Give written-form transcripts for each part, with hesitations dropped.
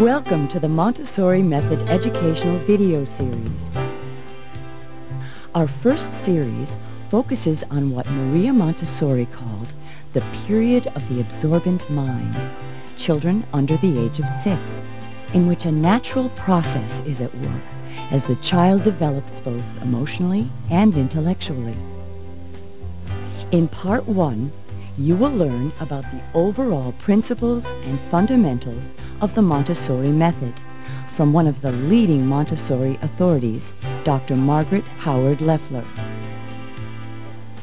Welcome to the Montessori Method Educational Video Series. Our first series focuses on what Maria Montessori called the period of the absorbent mind, children under the age of 6, in which a natural process is at work as the child develops both emotionally and intellectually. In Part 1, you will learn about the overall principles and fundamentals of the Montessori method from one of the leading Montessori authorities, Dr. Margaret Howard Leffler.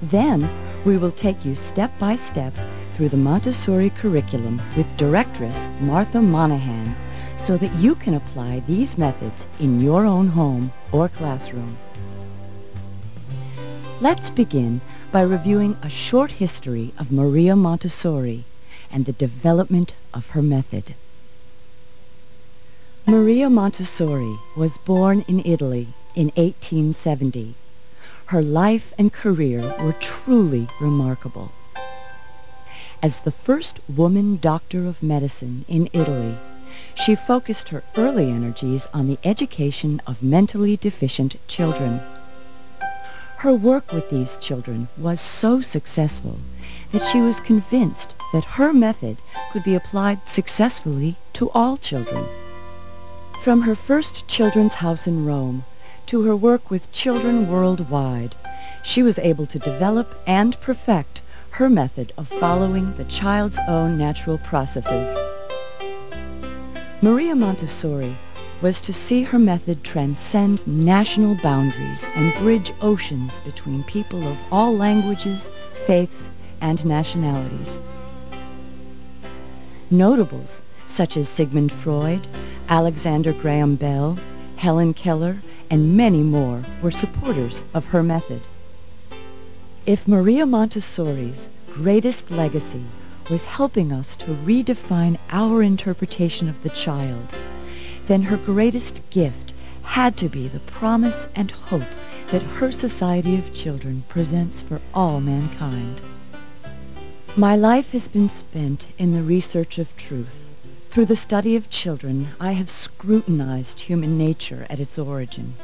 Then, we will take you step by step through the Montessori curriculum with directress Martha Monahan so that you can apply these methods in your own home or classroom. Let's begin by reviewing a short history of Maria Montessori and the development of her method. Maria Montessori was born in Italy in 1870. Her life and career were truly remarkable. As the first woman doctor of medicine in Italy, she focused her early energies on the education of mentally deficient children. Her work with these children was so successful that she was convinced that her method could be applied successfully to all children. From her first children's house in Rome to her work with children worldwide, she was able to develop and perfect her method of following the child's own natural processes. Maria Montessori was to see her method transcend national boundaries and bridge oceans between people of all languages, faiths, and nationalities. Notables such as Sigmund Freud, Alexander Graham Bell, Helen Keller, and many more were supporters of her method. If Maria Montessori's greatest legacy was helping us to redefine our interpretation of the child, then her greatest gift had to be the promise and hope that her Society of Children presents for all mankind. My life has been spent in the research of truth. Through the study of children, I have scrutinized human nature at its origin,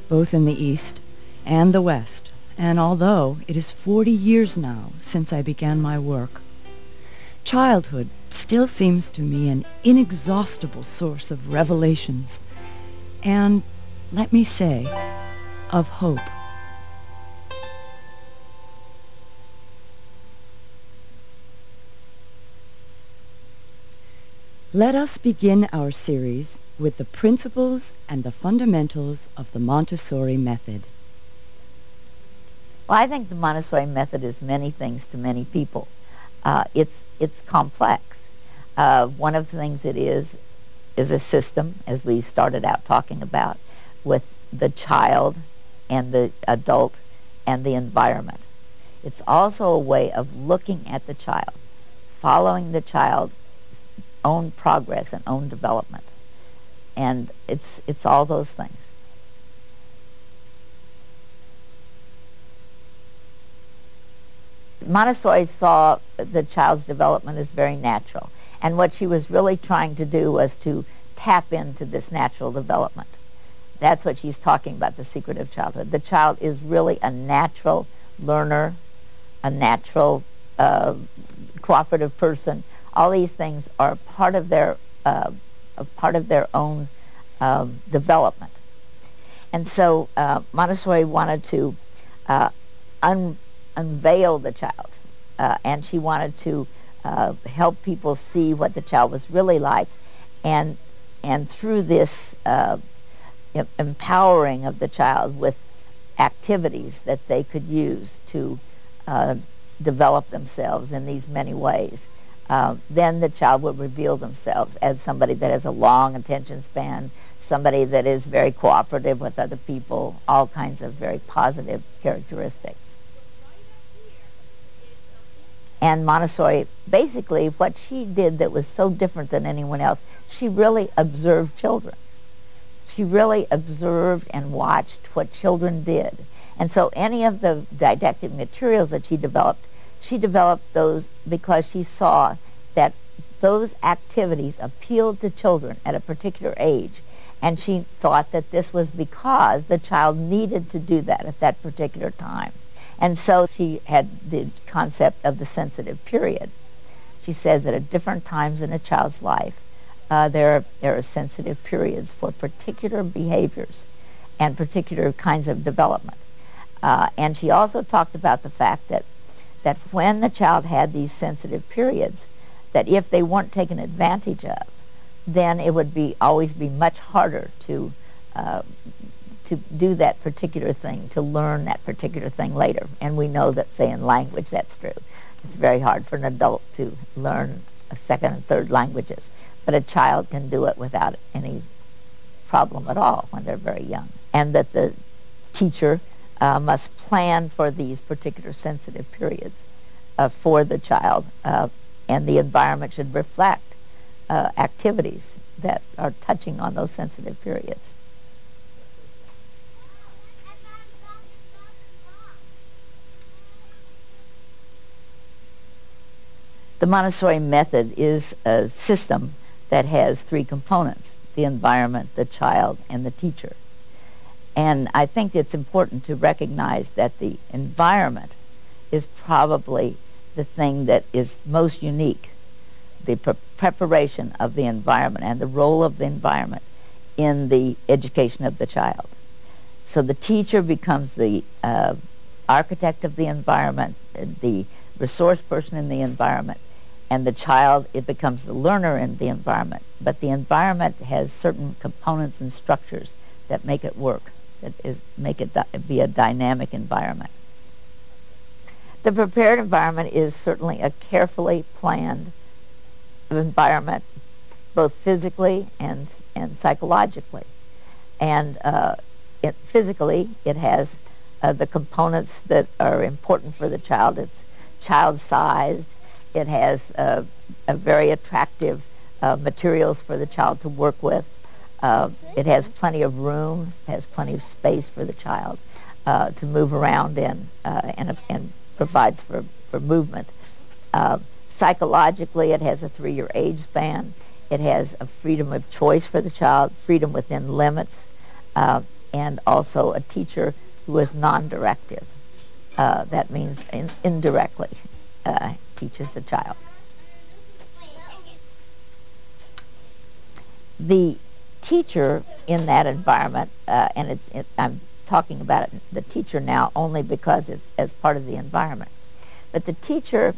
both in the East and the West, and although it is 40 years now since I began my work, childhood still seems to me an inexhaustible source of revelations and, let me say, of hope. Let us begin our series with the principles and the fundamentals of the Montessori method. Well, I think the Montessori method is many things to many people. It's complex. One of the things it is a system, as we started out talking about, with the child and the adult and the environment. It's also a way of looking at the child, following the child's own progress and own development. And it's all those things. Montessori saw the child's development as very natural, and what she was really trying to do was to tap into this natural development. That's what she's talking about, the secret of childhood. The child is really a natural learner, a natural cooperative person. All these things are part of their own development. And so Montessori wanted to unveil the child, and she wanted to help people see what the child was really like, and through this empowering of the child with activities that they could use to develop themselves in these many ways, then the child would reveal themselves as somebody that has a long attention span, somebody that is very cooperative with other people, all kinds of very positive characteristics. And Montessori, basically, what she did that was so different than anyone else, she really observed children. She really observed and watched what children did. And so any of the didactic materials that she developed those because she saw that those activities appealed to children at a particular age, and she thought that this was because the child needed to do that at that particular time. And so she had the concept of the sensitive period. She says that at different times in a child's life, there are sensitive periods for particular behaviors and particular kinds of development. And she also talked about the fact that when the child had these sensitive periods, that if they weren't taken advantage of, then it would always be much harder to do that particular thing, to learn that particular thing later. And we know that, say, in language, that's true. It's very hard for an adult to learn a second and third languages, but a child can do it without any problem at all when they're very young. And that the teacher must plan for these particular sensitive periods for the child, and the environment should reflect activities that are touching on those sensitive periods. The Montessori method is a system that has three components: the environment, the child, and the teacher. And I think it's important to recognize that the environment is probably the thing that is most unique. The preparation of the environment and the role of the environment in the education of the child. So the teacher becomes the architect of the environment, the resource person in the environment, and the child, it becomes the learner in the environment. But the environment has certain components and structures that make it work, make it be a dynamic environment. The prepared environment is certainly a carefully planned environment, both physically and psychologically. And physically, it has the components that are important for the child. It's child-sized. It has a very attractive materials for the child to work with. It has plenty of room. It has plenty of space for the child to move around in, and provides for movement. Psychologically, it has a 3-year age span. It has a freedom of choice for the child, freedom within limits, and also a teacher who is non-directive. That means indirectly teaches the child. The teacher in that environment, and I'm talking about the teacher now only because it's as part of the environment, but the teacher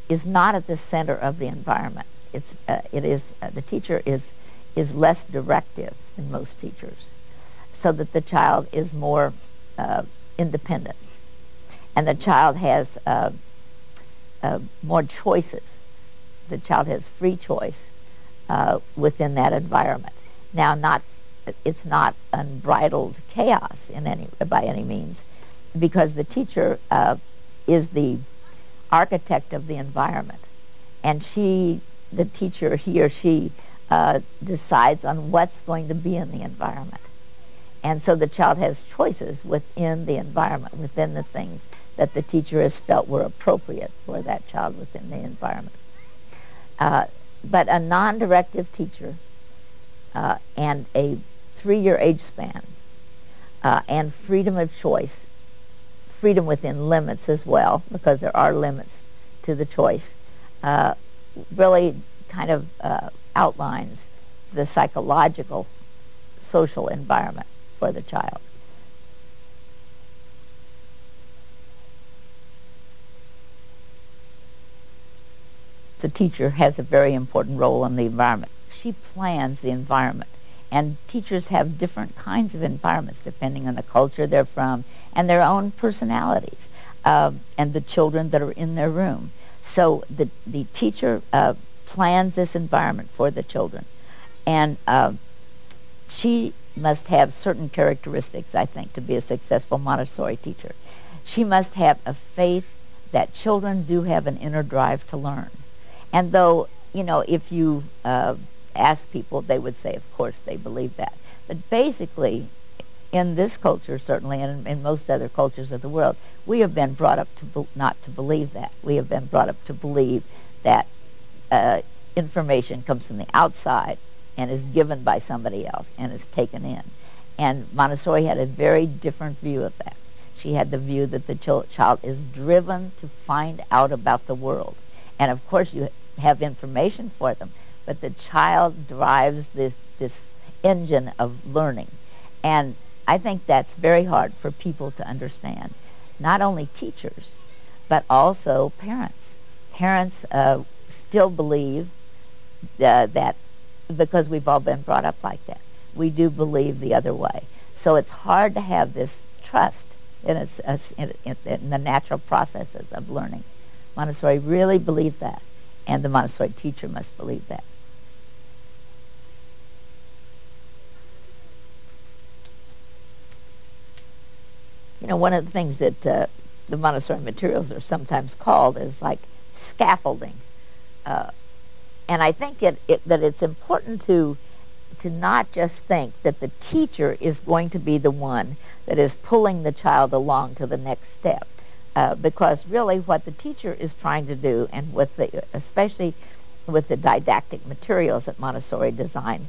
is not at the center of the environment. The teacher is less directive than most teachers, so that the child is more independent, and the child has more choices. The child has free choice within that environment. Now, it's not unbridled chaos by any means, because the teacher is the architect of the environment, and the teacher, he or she, decides on what's going to be in the environment. And so the child has choices within the environment, within the things that the teacher has felt were appropriate for that child within the environment. But a non-directive teacher and a 3-year age span and freedom of choice, freedom within limits as well, because there are limits to the choice, really kind of outlines the psychological, social environment for the child. The teacher has a very important role in the environment. She plans the environment, and teachers have different kinds of environments depending on the culture they're from and their own personalities and the children that are in their room. So the teacher plans this environment for the children, and she must have certain characteristics, I think, to be a successful Montessori teacher. She must have a faith that children do have an inner drive to learn. And though, if you ask people, they would say, of course, they believe that. But basically, in this culture, certainly, and in most other cultures of the world, we have been brought up not to believe that. We have been brought up to believe that information comes from the outside and is given by somebody else and is taken in. And Montessori had a very different view of that. She had the view that the child is driven to find out about the world. And of course you have information for them, but the child drives this engine of learning. And I think that's very hard for people to understand. Not only teachers, but also parents. Parents still believe that, because we've all been brought up like that, we do believe the other way. So it's hard to have this trust in the natural processes of learning. Montessori really believed that, and the Montessori teacher must believe that. You know, one of the things that the Montessori materials are sometimes called is like scaffolding. And I think that it's important to not just think that the teacher is going to be the one that is pulling the child along to the next step. Because really what the teacher is trying to do, and especially with the didactic materials that Montessori designed,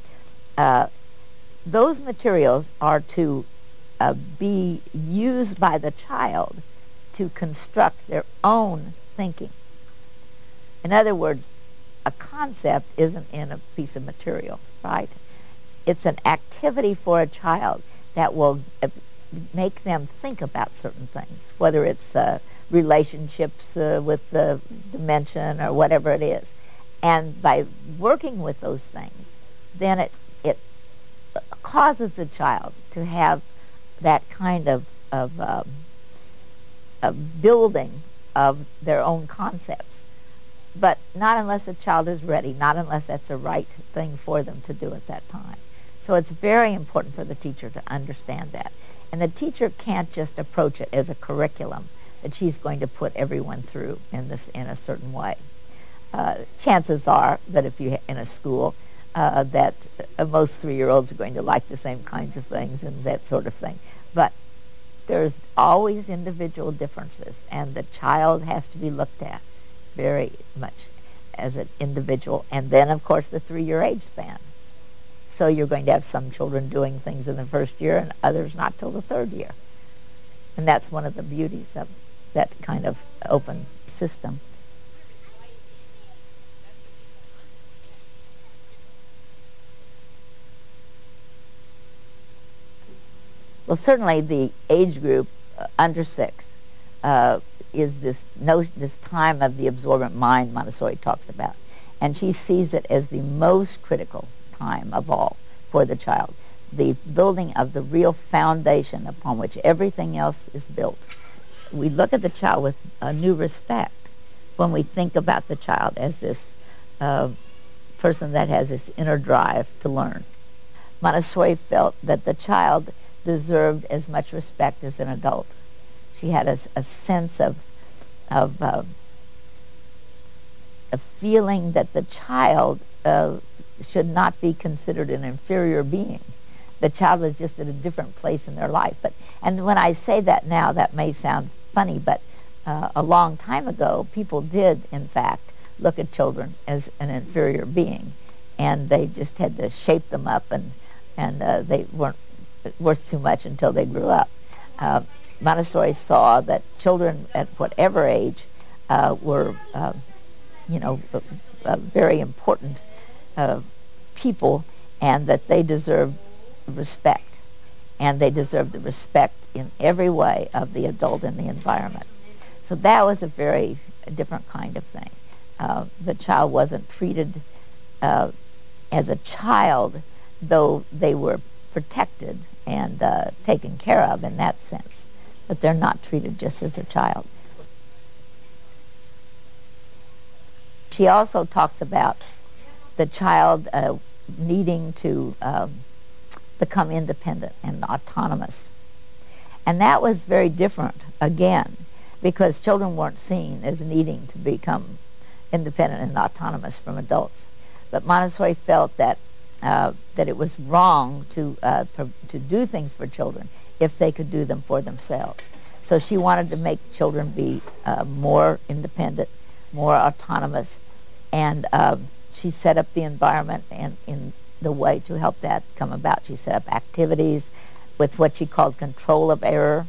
those materials are to be used by the child to construct their own thinking. In other words, a concept isn't in a piece of material, right? It's an activity for a child that will make them think about certain things, whether it's relationships with the dimension or whatever it is. And by working with those things, then it causes the child to have that kind of building of their own concepts. But not unless the child is ready, not unless that's the right thing for them to do at that time. So it's very important for the teacher to understand that. And the teacher can't just approach it as a curriculum that she's going to put everyone through in a certain way. Chances are that if you're in a school, that most 3-year-olds are going to like the same kinds of things and that sort of thing. But there's always individual differences, and the child has to be looked at very much as an individual. And then, of course, the 3-year age span. So you're going to have some children doing things in the first year and others not till the 3rd year. And that's one of the beauties of that kind of open system. Well, certainly the age group under 6 is this time of the absorbent mind Montessori talks about. And she sees it as the most critical time of all for the child, the building of the real foundation upon which everything else is built. We look at the child with a new respect when we think about the child as this person that has this inner drive to learn. Montessori felt that the child deserved as much respect as an adult. She had a sense of a feeling that the child should not be considered an inferior being. The child was just at a different place in their life. And when I say that now, that may sound funny, but a long time ago, people did, in fact, look at children as an inferior being, and they just had to shape them up, and they weren't worth too much until they grew up. Montessori saw that children at whatever age were, very important people, and that they deserved respect. And they deserved the respect in every way of the adult in the environment. So that was a very different kind of thing. The child wasn't treated as a child, though they were protected and taken care of in that sense. But they're not treated just as a child. She also talks about the child needing to become independent and autonomous. And that was very different, again, because children weren't seen as needing to become independent and autonomous from adults. But Montessori felt that it was wrong to do things for children if they could do them for themselves. So she wanted to make children be more independent, more autonomous, and she set up the environment and in the way to help that come about. She set up activities with what she called control of error,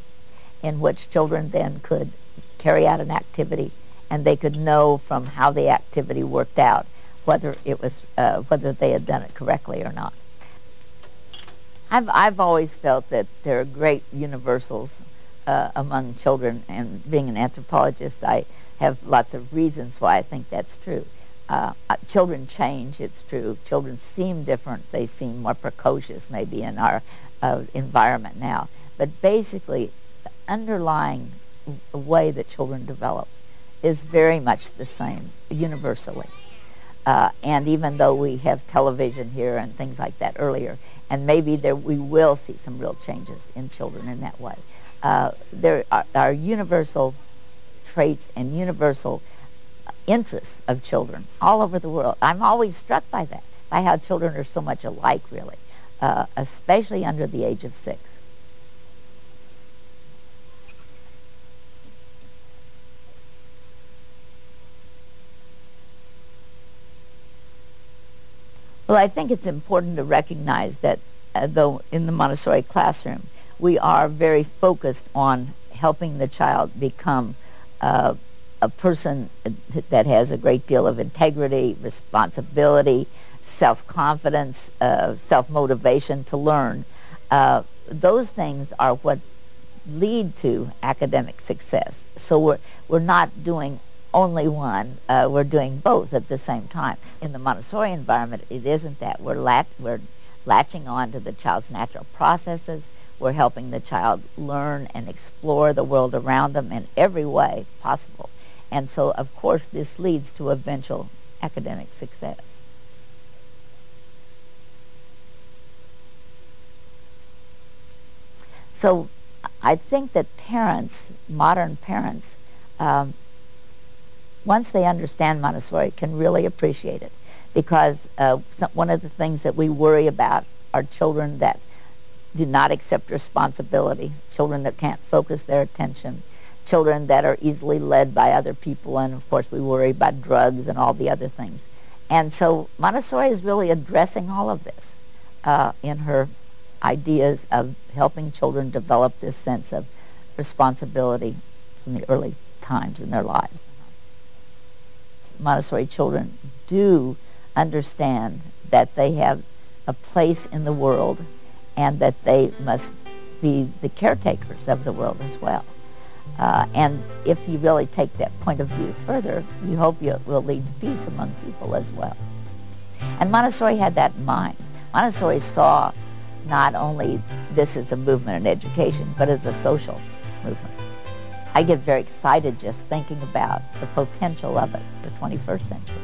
in which children then could carry out an activity and they could know from how the activity worked out whether it was whether they had done it correctly or not. I've always felt that there are great universals among children, and being an anthropologist, I have lots of reasons why I think that's true. Children change, it's true. Children seem different. They seem more precocious maybe in our environment now. But basically, the underlying way that children develop is very much the same universally. And even though we have television here and things like that earlier, and maybe we will see some real changes in children in that way, there are universal traits and universal interests of children all over the world. I'm always struck by that, by how children are so much alike, really, especially under the age of 6. Well, I think it's important to recognize that though in the Montessori classroom, we are very focused on helping the child become a person that has a great deal of integrity, responsibility, self-confidence, self-motivation to learn. Those things are what lead to academic success. So we're not doing only one, we're doing both at the same time. In the Montessori environment, it isn't that. We're latching on to the child's natural processes. We're helping the child learn and explore the world around them in every way possible. And so, of course, this leads to eventual academic success. So I think that parents, modern parents, once they understand Montessori, can really appreciate it. Because one of the things that we worry about are children that do not accept responsibility, children that can't focus their attention, children that are easily led by other people, and of course we worry about drugs and all the other things. And so Montessori is really addressing all of this in her ideas of helping children develop this sense of responsibility from the early times in their lives. Montessori children do understand that they have a place in the world and that they must be the caretakers of the world as well. And if you really take that point of view further, you hope it will lead to peace among people as well. And Montessori had that in mind. Montessori saw not only this as a movement in education, but as a social movement. I get very excited just thinking about the potential of it, the 21st century.